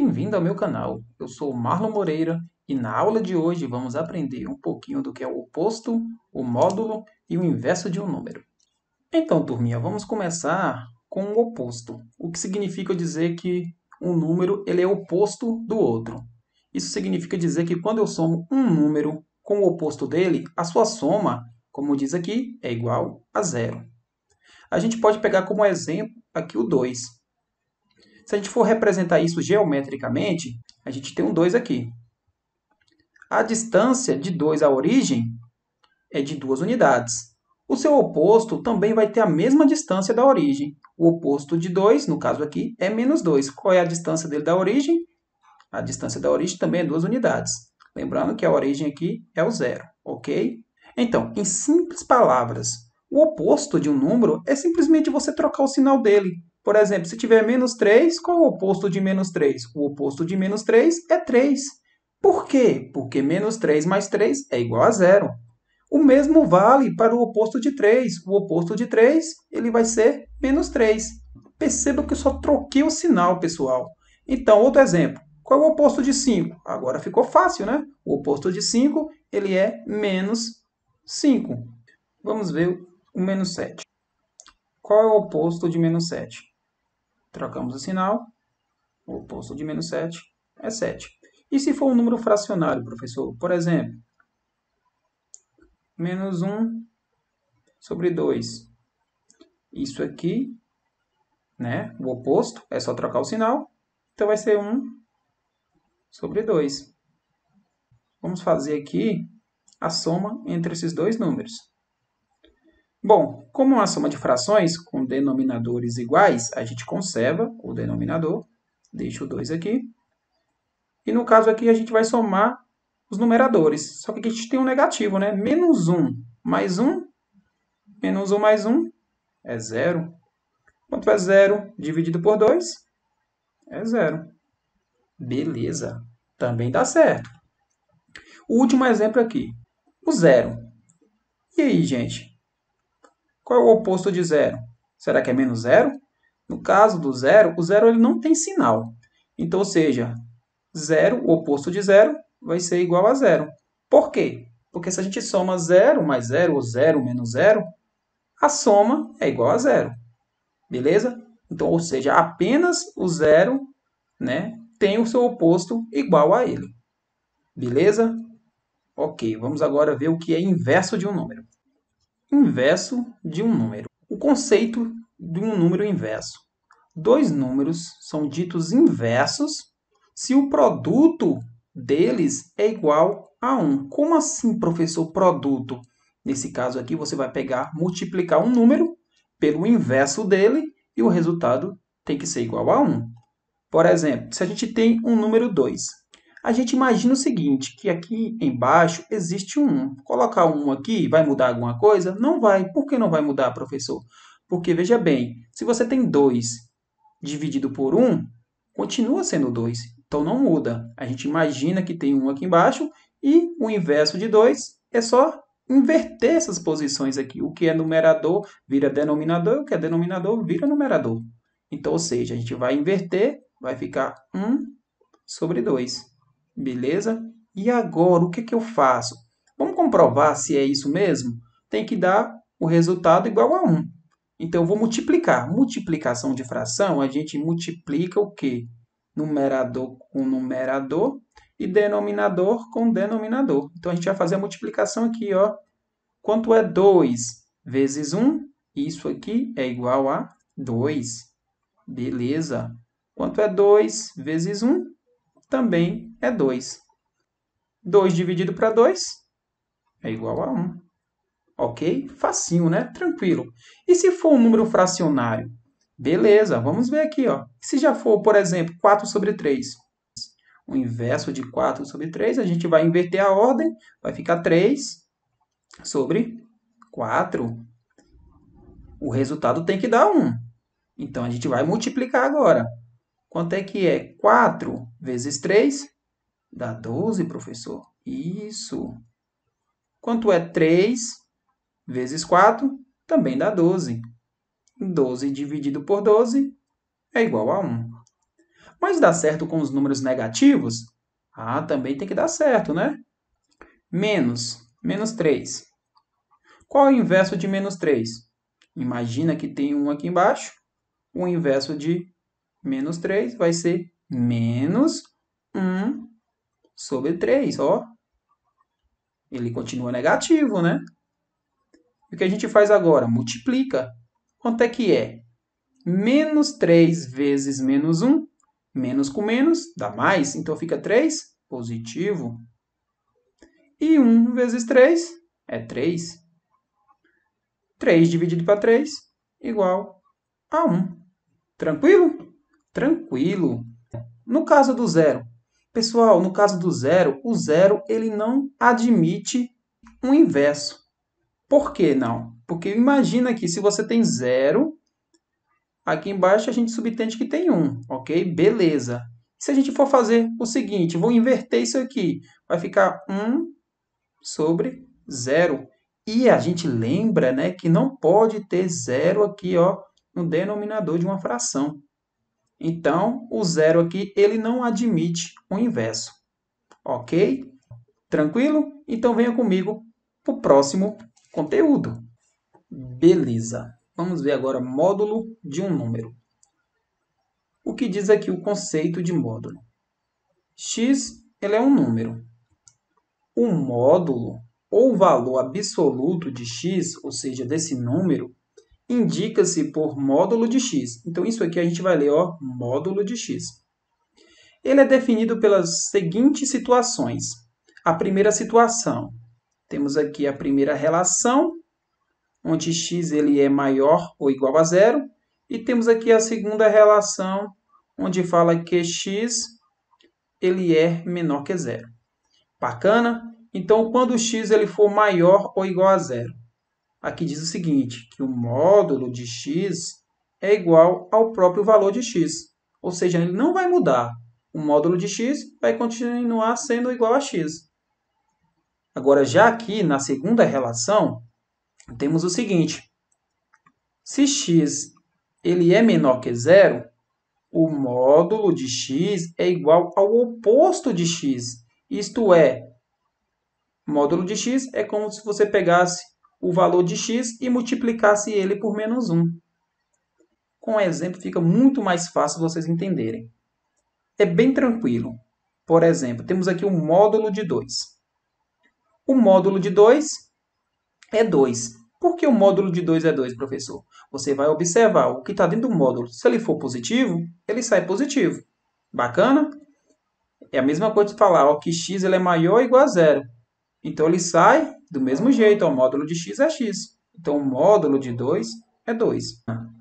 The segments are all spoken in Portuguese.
Bem-vindo ao meu canal. Eu sou Marlon Moreira e na aula de hoje vamos aprender um pouquinho do que é o oposto, o módulo e o inverso de um número. Então, turminha, vamos começar com o oposto, o que significa dizer que um número ele é oposto do outro. Isso significa dizer que quando eu somo um número com o oposto dele, a sua soma, como diz aqui, é igual a zero. A gente pode pegar como exemplo aqui o 2. Se a gente for representar isso geometricamente, a gente tem um 2 aqui. A distância de 2 à origem é de 2 unidades. O seu oposto também vai ter a mesma distância da origem. O oposto de 2, no caso aqui, é menos 2. Qual é a distância dele da origem? A distância da origem também é 2 unidades. Lembrando que a origem aqui é o zero, ok? Então, em simples palavras, o oposto de um número é simplesmente você trocar o sinal dele. Por exemplo, se tiver menos 3, qual é o oposto de menos 3? O oposto de menos 3 é 3. Por quê? Porque menos 3 mais 3 é igual a zero. O mesmo vale para o oposto de 3. O oposto de 3 ele vai ser menos 3. Perceba que eu só troquei o sinal, pessoal. Então, outro exemplo. Qual é o oposto de 5? Agora ficou fácil, né? O oposto de 5 ele é menos 5. Vamos ver o menos 7. Qual é o oposto de menos 7? Trocamos o sinal. O oposto de menos 7 é 7. E se for um número fracionário, professor? Por exemplo, menos 1 sobre 2. Isso aqui, né? O oposto, é só trocar o sinal. Então, vai ser 1 sobre 2. Vamos fazer aqui a soma entre esses dois números. Bom, como é uma soma de frações com denominadores iguais, a gente conserva o denominador, deixa o 2 aqui. E no caso aqui, a gente vai somar os numeradores. Só que aqui a gente tem um negativo, né? Menos 1 mais 1, menos 1 mais 1 é 0. Quanto é 0 dividido por 2? É 0. Beleza, também dá certo. O último exemplo aqui, o 0. E aí, gente? Qual é o oposto de 0? Será que é menos 0? No caso do 0, o 0 ele não tem sinal. Então, ou seja, 0, o oposto de 0, vai ser igual a 0. Por quê? Porque se a gente soma 0 mais 0 ou 0 menos 0, a soma é igual a 0. Beleza? Então, ou seja, apenas o 0, né, tem o seu oposto igual a ele. Beleza? Ok, vamos agora ver o que é inverso de um número. Inverso de um número. O conceito de um número inverso. Dois números são ditos inversos se o produto deles é igual a 1. Como assim, professor, produto? Nesse caso aqui, você vai pegar, multiplicar um número pelo inverso dele e o resultado tem que ser igual a 1. Por exemplo, se a gente tem um número 2, a gente imagina o seguinte, que aqui embaixo existe um 1. Colocar um 1 aqui, vai mudar alguma coisa? Não vai. Por que não vai mudar, professor? Porque, veja bem, se você tem 2 dividido por 1, continua sendo 2. Então, não muda. A gente imagina que tem 1 aqui embaixo e o inverso de 2 é só inverter essas posições aqui. O que é numerador vira denominador, o que é denominador vira numerador. Então, ou seja, a gente vai inverter, vai ficar 1 sobre 2. Beleza? E agora, o que que eu faço? Vamos comprovar se é isso mesmo? Tem que dar o resultado igual a 1. Então, eu vou multiplicar. Multiplicação de fração, a gente multiplica o quê? Numerador com numerador e denominador com denominador. Então, a gente vai fazer a multiplicação aqui, ó. Quanto é 2 vezes 1? Isso aqui é igual a 2. Beleza. Quanto é 2 vezes 1? Também é 2. 2 dividido para 2 é igual a 1. Ok? Facinho, né? Tranquilo. E se for um número fracionário? Beleza, vamos ver aqui, ó. Se já for, por exemplo, 4 sobre 3, o inverso de 4 sobre 3, a gente vai inverter a ordem, vai ficar 3 sobre 4. O resultado tem que dar 1. Então, a gente vai multiplicar agora. Quanto é que é? 4 vezes 3 dá 12, professor. Isso. Quanto é 3 vezes 4? Também dá 12. 12 dividido por 12 é igual a 1. Mas dá certo com os números negativos? Ah, também tem que dar certo, né? Menos 3. Qual é o inverso de menos 3? Imagina que tem um aqui embaixo. O inverso de menos 3 vai ser menos 1 sobre 3, ó. Ele continua negativo, né? E o que a gente faz agora? Multiplica. Quanto é que é? Menos 3 vezes menos 1. Menos com menos dá mais, então fica 3 positivo. E 1 vezes 3 é 3. 3 dividido para 3 igual a 1. Tranquilo? Tranquilo. No caso do zero, pessoal, no caso do zero, o zero ele não admite um inverso. Por que não? Porque imagina que se você tem zero, aqui embaixo a gente subentende que tem 1, ok? Beleza. Se a gente for fazer o seguinte, vou inverter isso aqui, vai ficar 1 sobre 0. E a gente lembra, né, que não pode ter zero aqui, ó, no denominador de uma fração. Então, o zero aqui, ele não admite o inverso. Ok? Tranquilo? Então, venha comigo para o próximo conteúdo. Beleza. Vamos ver agora módulo de um número. O que diz aqui o conceito de módulo? X ele é um número. O módulo, ou valor absoluto de x, ou seja, desse número, indica-se por módulo de x. Então, isso aqui a gente vai ler, ó, módulo de x. Ele é definido pelas seguintes situações. A primeira situação, temos aqui a primeira relação, onde x ele é maior ou igual a zero. E temos aqui a segunda relação, onde fala que x ele é menor que zero. Bacana? Então, quando o x ele for maior ou igual a zero, aqui diz o seguinte, que o módulo de x é igual ao próprio valor de x. Ou seja, ele não vai mudar. O módulo de x vai continuar sendo igual a x. Agora, já aqui na segunda relação, temos o seguinte. Se x ele é menor que zero, o módulo de x é igual ao oposto de x. Isto é, módulo de x é como se você pegasse o valor de x e multiplicasse ele por menos 1. Com o exemplo, fica muito mais fácil vocês entenderem. É bem tranquilo. Por exemplo, temos aqui o módulo de 2. O módulo de 2 é 2. Por que o módulo de 2 é 2, professor? Você vai observar o que está dentro do módulo. Se ele for positivo, ele sai positivo. Bacana? É a mesma coisa de falar ó, que x ele é maior ou igual a zero. Então, ele sai do mesmo jeito. Ó, o módulo de x é x. Então, o módulo de 2 é 2.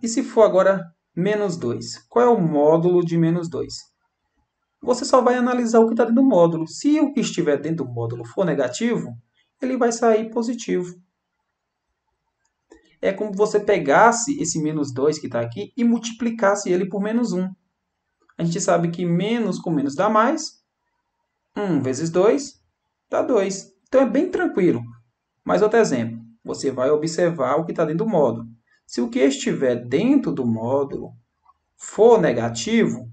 E se for agora menos 2? Qual é o módulo de menos 2? Você só vai analisar o que está dentro do módulo. Se o que estiver dentro do módulo for negativo, ele vai sair positivo. É como você pegasse esse menos 2 que está aqui e multiplicasse ele por menos 1. A gente sabe que menos com menos dá mais. 1 vezes 2 dá 2. Então, é bem tranquilo. Mais outro exemplo. Você vai observar o que está dentro do módulo. Se o que estiver dentro do módulo for negativo,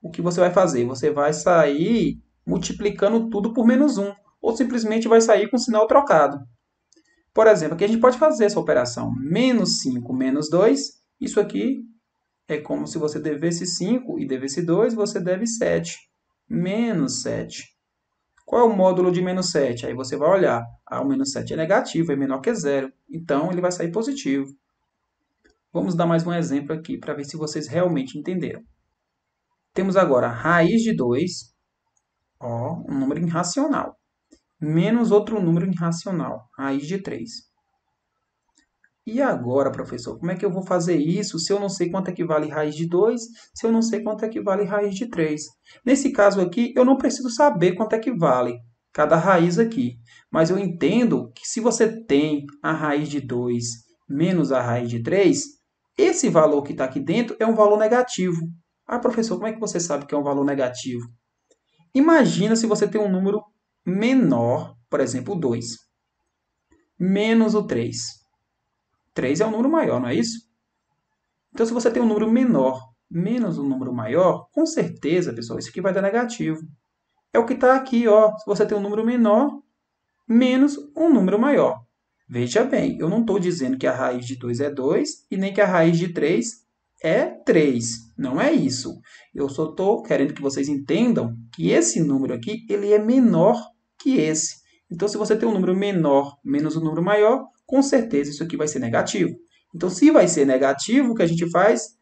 o que você vai fazer? Você vai sair multiplicando tudo por menos 1. Ou simplesmente vai sair com o sinal trocado. Por exemplo, aqui a gente pode fazer essa operação. Menos 5 menos 2. Isso aqui é como se você devesse 5 e devesse 2, você deve 7. Menos 7. Qual é o módulo de menos 7? Aí você vai olhar. Ah, o menos 7 é negativo, é menor que zero. Então, ele vai sair positivo. Vamos dar mais um exemplo aqui para ver se vocês realmente entenderam. Temos agora raiz de 2, ó, um número irracional, menos outro número irracional, raiz de 3. E agora, professor, como é que eu vou fazer isso se eu não sei quanto equivale raiz de 2, se eu não sei quanto equivale raiz de 3? Nesse caso aqui, eu não preciso saber quanto equivale cada raiz aqui. Mas eu entendo que se você tem a raiz de 2 menos a raiz de 3, esse valor que está aqui dentro é um valor negativo. Ah, professor, como é que você sabe que é um valor negativo? Imagina se você tem um número menor, por exemplo, 2, menos o 3. 3 é um número maior, não é isso? Então, se você tem um número menor menos um número maior, com certeza, pessoal, isso aqui vai dar negativo. É o que está aqui, ó. Se você tem um número menor, menos um número maior. Veja bem, eu não estou dizendo que a raiz de 2 é 2 e nem que a raiz de 3 é 3. Não é isso. Eu só estou querendo que vocês entendam que esse número aqui ele é menor que esse. Então, se você tem um número menor menos um número maior, com certeza isso aqui vai ser negativo. Então, se vai ser negativo, o que a gente faz?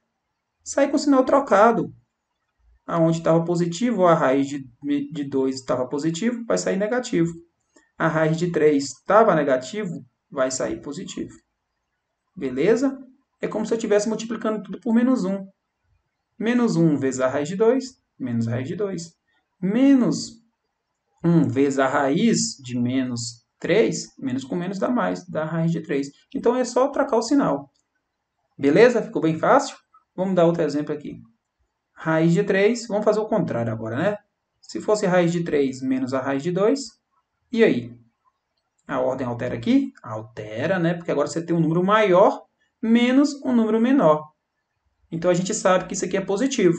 Sai com o sinal trocado. Aonde estava positivo, a raiz de 2 estava positivo, vai sair negativo. A raiz de 3 estava negativo, vai sair positivo. Beleza? É como se eu estivesse multiplicando tudo por menos 1. Menos 1 vezes a raiz de 2, menos a raiz de 2. Menos 1 vezes a raiz de menos 3, menos com menos dá mais, dá a raiz de 3. Então é só trocar o sinal. Beleza? Ficou bem fácil? Vamos dar outro exemplo aqui. Raiz de 3, vamos fazer o contrário agora, né? Se fosse raiz de 3 menos a raiz de 2, e aí? A ordem altera aqui? Altera, né? Porque agora você tem um número maior menos um número menor. Então, a gente sabe que isso aqui é positivo.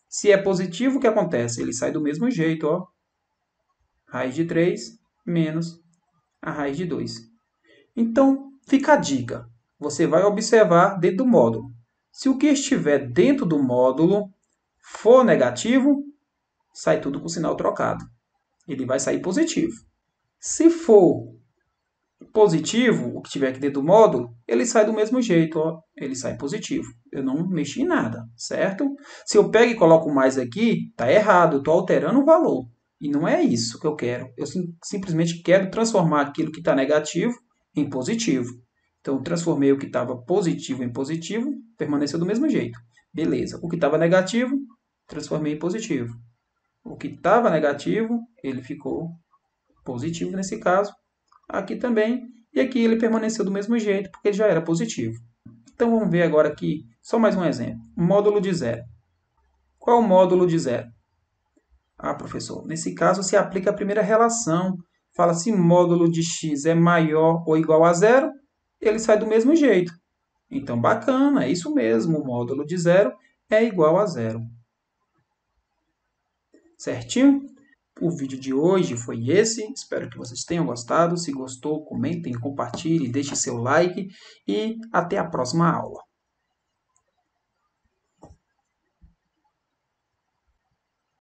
Se é positivo, o que acontece? Ele sai do mesmo jeito, ó. Raiz de 3 menos a raiz de 2. Então, fica a dica. Você vai observar dentro do módulo. Se o que estiver dentro do módulo for negativo, sai tudo com sinal trocado. Ele vai sair positivo. Se for positivo, o que tiver aqui dentro do módulo, ele sai do mesmo jeito, ó. Ele sai positivo. Eu não mexi em nada, certo? Se eu pego e coloco mais aqui, tá errado, eu estou alterando o valor. E não é isso que eu quero. Eu simplesmente quero transformar aquilo que está negativo em positivo. Então, eu transformei o que estava positivo em positivo, permaneceu do mesmo jeito. Beleza. O que estava negativo, transformei em positivo. O que estava negativo, ele ficou positivo nesse caso. Aqui também, e aqui ele permaneceu do mesmo jeito, porque ele já era positivo. Então, vamos ver agora aqui, só mais um exemplo. Módulo de zero. Qual é o módulo de zero? Ah, professor, nesse caso se aplica a primeira relação. Fala se módulo de x é maior ou igual a zero, ele sai do mesmo jeito. Então, bacana, é isso mesmo, o módulo de zero é igual a zero. Certinho? O vídeo de hoje foi esse, espero que vocês tenham gostado. Se gostou, comentem, compartilhem, deixe seu like e até a próxima aula.